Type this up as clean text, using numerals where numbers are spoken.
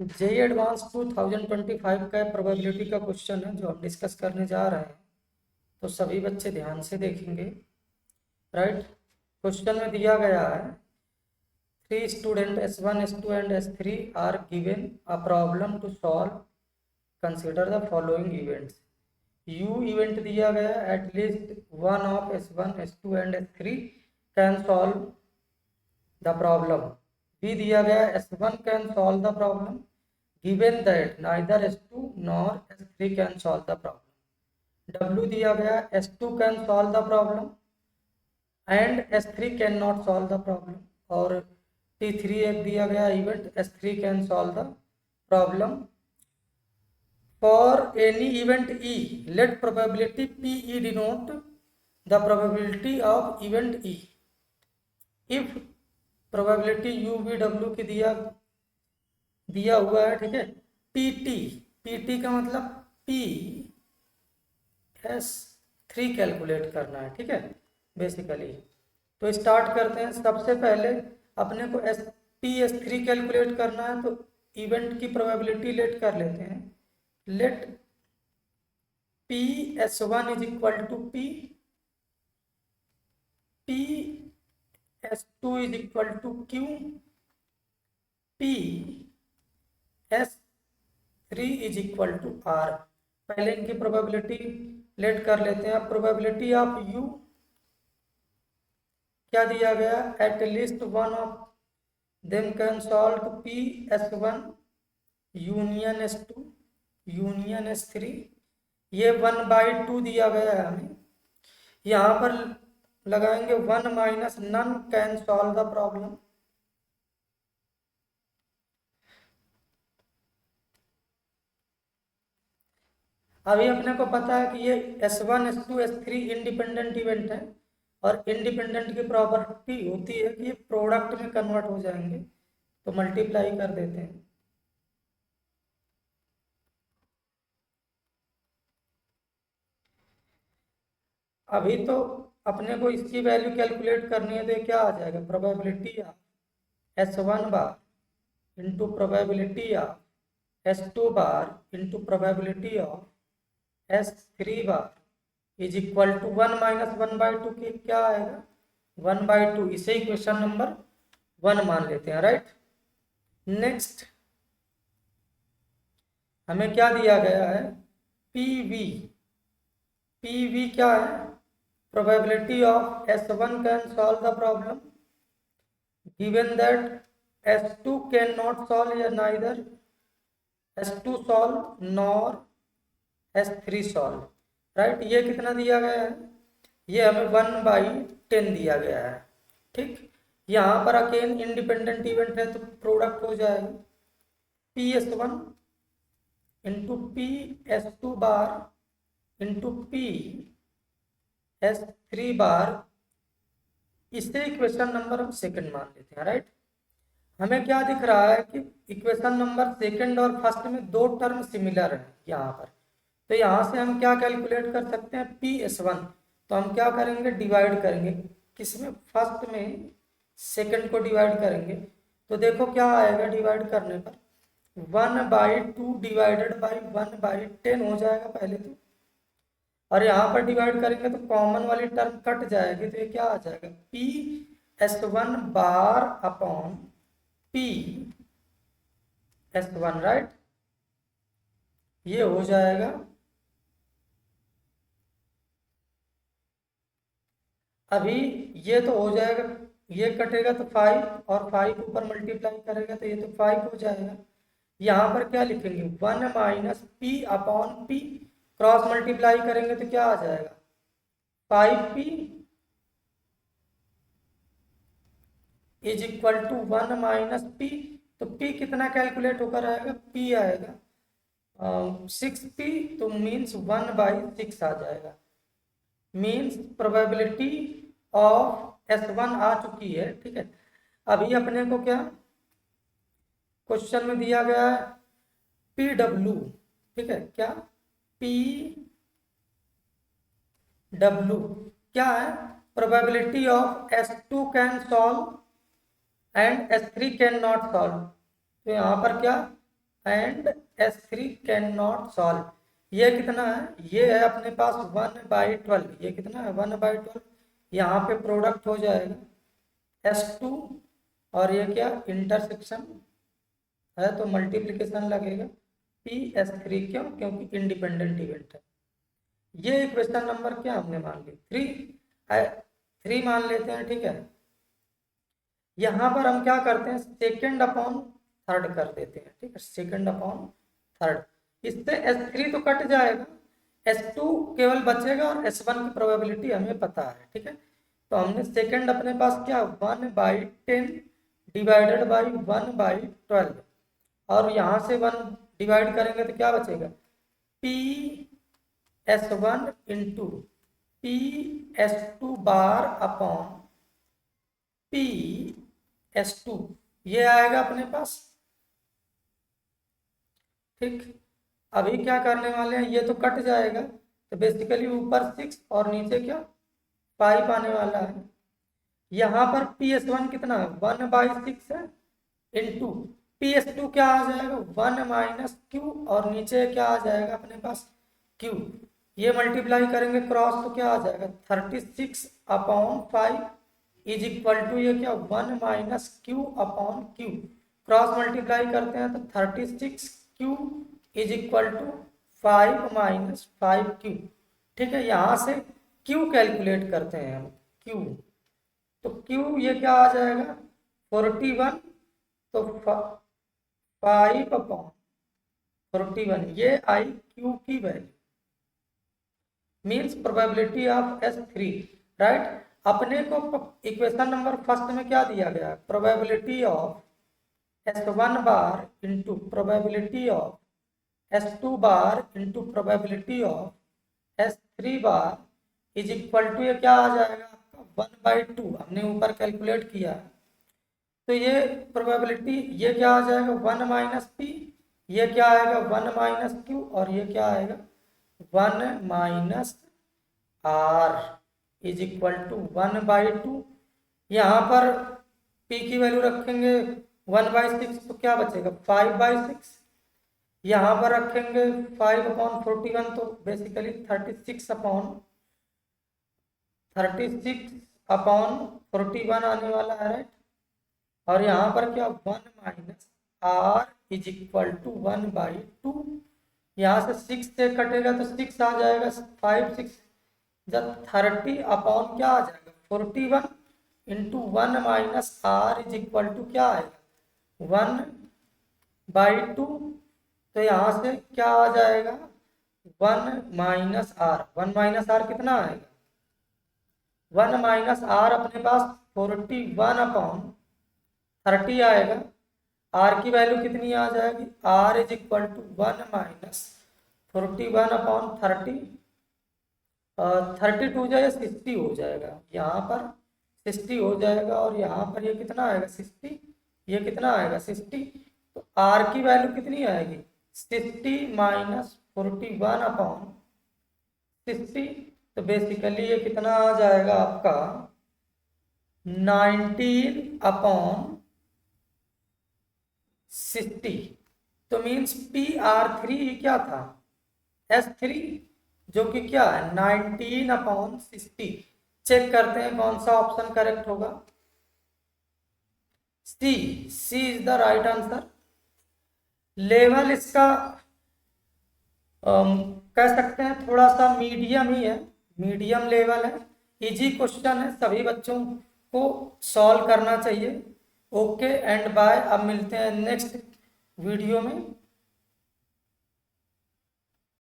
JEE advance 2025 का probability का question है जो हम डिस्कस करने जा रहे हैं, तो सभी बच्चे ध्यान से देखेंगे। राइट, क्वेश्चन में दिया गया है 3 student S1 S2 and S3 are given a problem to solve, consider the following events. U event दिया गया, at least one of S1 S2 and S3 can solve the problem. B दिया गया S1 can solve the problem given that neither S2 nor S3 can solve the problem. W दिया गया S2 can solve the problem and S3 cannot solve the problem, और T3 एक दिया गया event S3 can solve the problem. For any event E, let probability PE denote the probability of event E. If probability UVW की दिया हुआ है, ठीक है, पीटी का मतलब PS3 कैलकुलेट करना है, ठीक है बेसिकली। तो स्टार्ट करते हैं। सबसे पहले अपने को PS3 कैलकुलेट करना है, तो इवेंट की प्रोबेबिलिटी लेट कर लेते हैं। Let PS1 is equal to PS2 is equal to Q, PS3 is equal to R। पहले इनकी प्रोबेबिलिटी लेट कर लेते हैं। प्रोबेबिलिटी ऑफ U क्या दिया गया, at least one of them can solve PS1 union S2 union S3। ये 1/2 दिया गया है हमें, यहाँ पर लगाएंगे 1 minus none can solve the problem. अभी अपने को पता है कि ये S1 S2 S3 independent event है, और इंडिपेंडेंट की प्रॉपर्टी होती है कि ये प्रोडक्ट में कन्वर्ट हो जाएंगे, तो मल्टीप्लाई कर देते हैं। अभी तो अपने को इसकी वैल्यू कैलकुलेट करनी है, तो ये क्या आ जाएगा, probability of S1 bar into probability of S2 bar into probability of S3 bar is equal to 1 minus 1/2 की क्या आएगा, 1/2। इसे इक्वेशन नंबर 1 मान लेते हैं। राइट, नेक्स्ट हमें क्या दिया गया है, पीवी क्या है, probability of S1 can solve the problem given that S2 can not solve या neither S2 solve nor S3 solve. Right, ये कितना दिया गया है, ये हमें 1/10 दिया गया है। ठीक, यहाँ पर अगेन इंडिपेंडेंट इवेंट है तो प्रोडक्ट हो जाएगा PS1 into PS2 bar into PS3 बार। इसे इक्वेशन नंबर हम सेकंड मान लेते हैं। राइट, हमें क्या दिख रहा है कि इक्वेशन नंबर सेकंड और फर्स्ट में दो टर्म सिमिलर है यहाँ पर, तो यहाँ से हम क्या कैलकुलेट कर सकते हैं, PS1। तो हम क्या करेंगे, डिवाइड करेंगे, किसमें, फर्स्ट में सेकंड को डिवाइड करेंगे, तो देखो क्या आएगा डिवाइड करने पर, 1/2 डिवाइडेड बाई 1/10 हो जाएगा पहले तो, और यहाँ पर डिवाइड करेंगे तो कॉमन वाली टर्म कट जाएगी, तो ये क्या आ जाएगा, PS1 bar upon PS1। Right, ये हो जाएगा। अभी ये तो हो जाएगा, ये कटेगा तो 5, और 5 ऊपर मल्टीप्लाई करेगा तो ये तो 5 हो जाएगा। यहाँ पर क्या लिखेंगे, 1 minus P upon P, cross multiply करेंगे तो क्या आ जाएगा, 5P is equal to 1 minus P। तो P कितना कैलकुलेट होकर आएगा, P आएगा 6P, तो मीन्स 1/6 आ जाएगा। मीन्स प्रोबेबिलिटी ऑफ S1 आ चुकी है। ठीक है, अभी अपने को क्या क्वेश्चन में दिया गया है, PW। ठीक है, क्या PW क्या है, probability of S2 can solve and S3 can not solve. तो यहाँ पर क्या and S3 can not solve. ये कितना है, ये है अपने पास 1/12। ये कितना है 1/12। यहाँ पे प्रोडक्ट हो जाएगा S2 और ये क्या इंटरसेक्शन है तो मल्टीप्लिकेशन लगेगा PS3। क्यों, क्योंकि इंडिपेंडेंट इवेंट है। ये क्वेश्चन नंबर क्या हमने मान ली 3 मान लेते हैं, ठीक है। यहाँ पर हम क्या करते हैं, सेकेंड अपॉन थर्ड कर देते हैं, ठीक है, सेकेंड अपॉन थर्ड। इससे S3 तो कट जाएगा, S2 केवल बचेगा और S1 की प्रोबेबिलिटी हमें पता है, ठीक है। तो हमने सेकेंड अपने पास क्या 1/10 डिवाइडेड बाई 1/12 और यहाँ से 1 डिवाइड करेंगे तो क्या बचेगा PS1 into PS2 bar upon PS2, ये आएगा अपने पास, ठीक। अभी क्या करने वाले हैं, ये तो कट जाएगा तो बेसिकली ऊपर 6 और नीचे क्या 5 आने वाला है। यहाँ पर PS1 कितना है 1/6 है इंटू PS2 क्या आ जाएगा 1 - Q और नीचे क्या आ जाएगा अपने पास Q। ये मल्टीप्लाई करेंगे क्रॉस तो क्या आ जाएगा 36/5 इज इक्वल टू ये क्या 1 - Q/Q। क्रॉस मल्टीप्लाई करते हैं तो 36Q is equal to 5 - 5Q, ठीक है। यहाँ से Q कैलकुलेट करते हैं हम, Q तो Q ये क्या आ जाएगा 41 तो 5/41 ये आई Q की value, means probability of S3, right. अपने को इक्वेशन नंबर फर्स्ट में क्या दिया गया, probability of S1 bar into probability of S2 bar into probability of S3 bar is equal to ये क्या आ जाएगा आपका 1/2, हमने ऊपर कैलकुलेट किया है। तो ये प्रोबेबिलिटी ये क्या आ जाएगा 1 - P, ये क्या आएगा 1 - Q और ये क्या आएगा 1 - R इज इक्वल टू 1/2। यहाँ पर P की वैल्यू रखेंगे 1/6 तो क्या बचेगा 5/6। यहाँ पर रखेंगे 5/41 तो बेसिकली 36/41 आने वाला है, राइट। और यहाँ पर क्या 1 - R इज इक्वल टू 1/2। यहाँ से 6 से कटेगा तो 6 आ जाएगा 5 6 जब 30 क्या आ जाएगा 41 into 1 - R is equal to क्या आएगा 1/2। तो यहाँ से क्या आ जाएगा 1 - R, 1 - R कितना आएगा 1 - R अपने पास 41/30 आएगा। R की वैल्यू कितनी आ जाएगी R इज इक्वल टू 1 - 41/30 32 जाए 60 हो जाएगा, यहाँ पर 60 हो जाएगा और यहाँ पर ये कितना आएगा 60, ये कितना आएगा 60। तो R की वैल्यू कितनी आएगी 60 - 41/60। तो बेसिकली ये कितना आ जाएगा आपका 19/60। तो मीन्स PR3 क्या था S3 जो कि क्या है 19/60। चेक करते हैं कौन सा ऑप्शन करेक्ट होगा, C is the right answer. Level इसका कह सकते हैं थोड़ा सा मीडियम ही है, मीडियम लेवल है, इजी क्वेश्चन है, सभी बच्चों को सॉल्व करना चाहिए। ओके एंड बाय, अब मिलते हैं नेक्स्ट वीडियो में।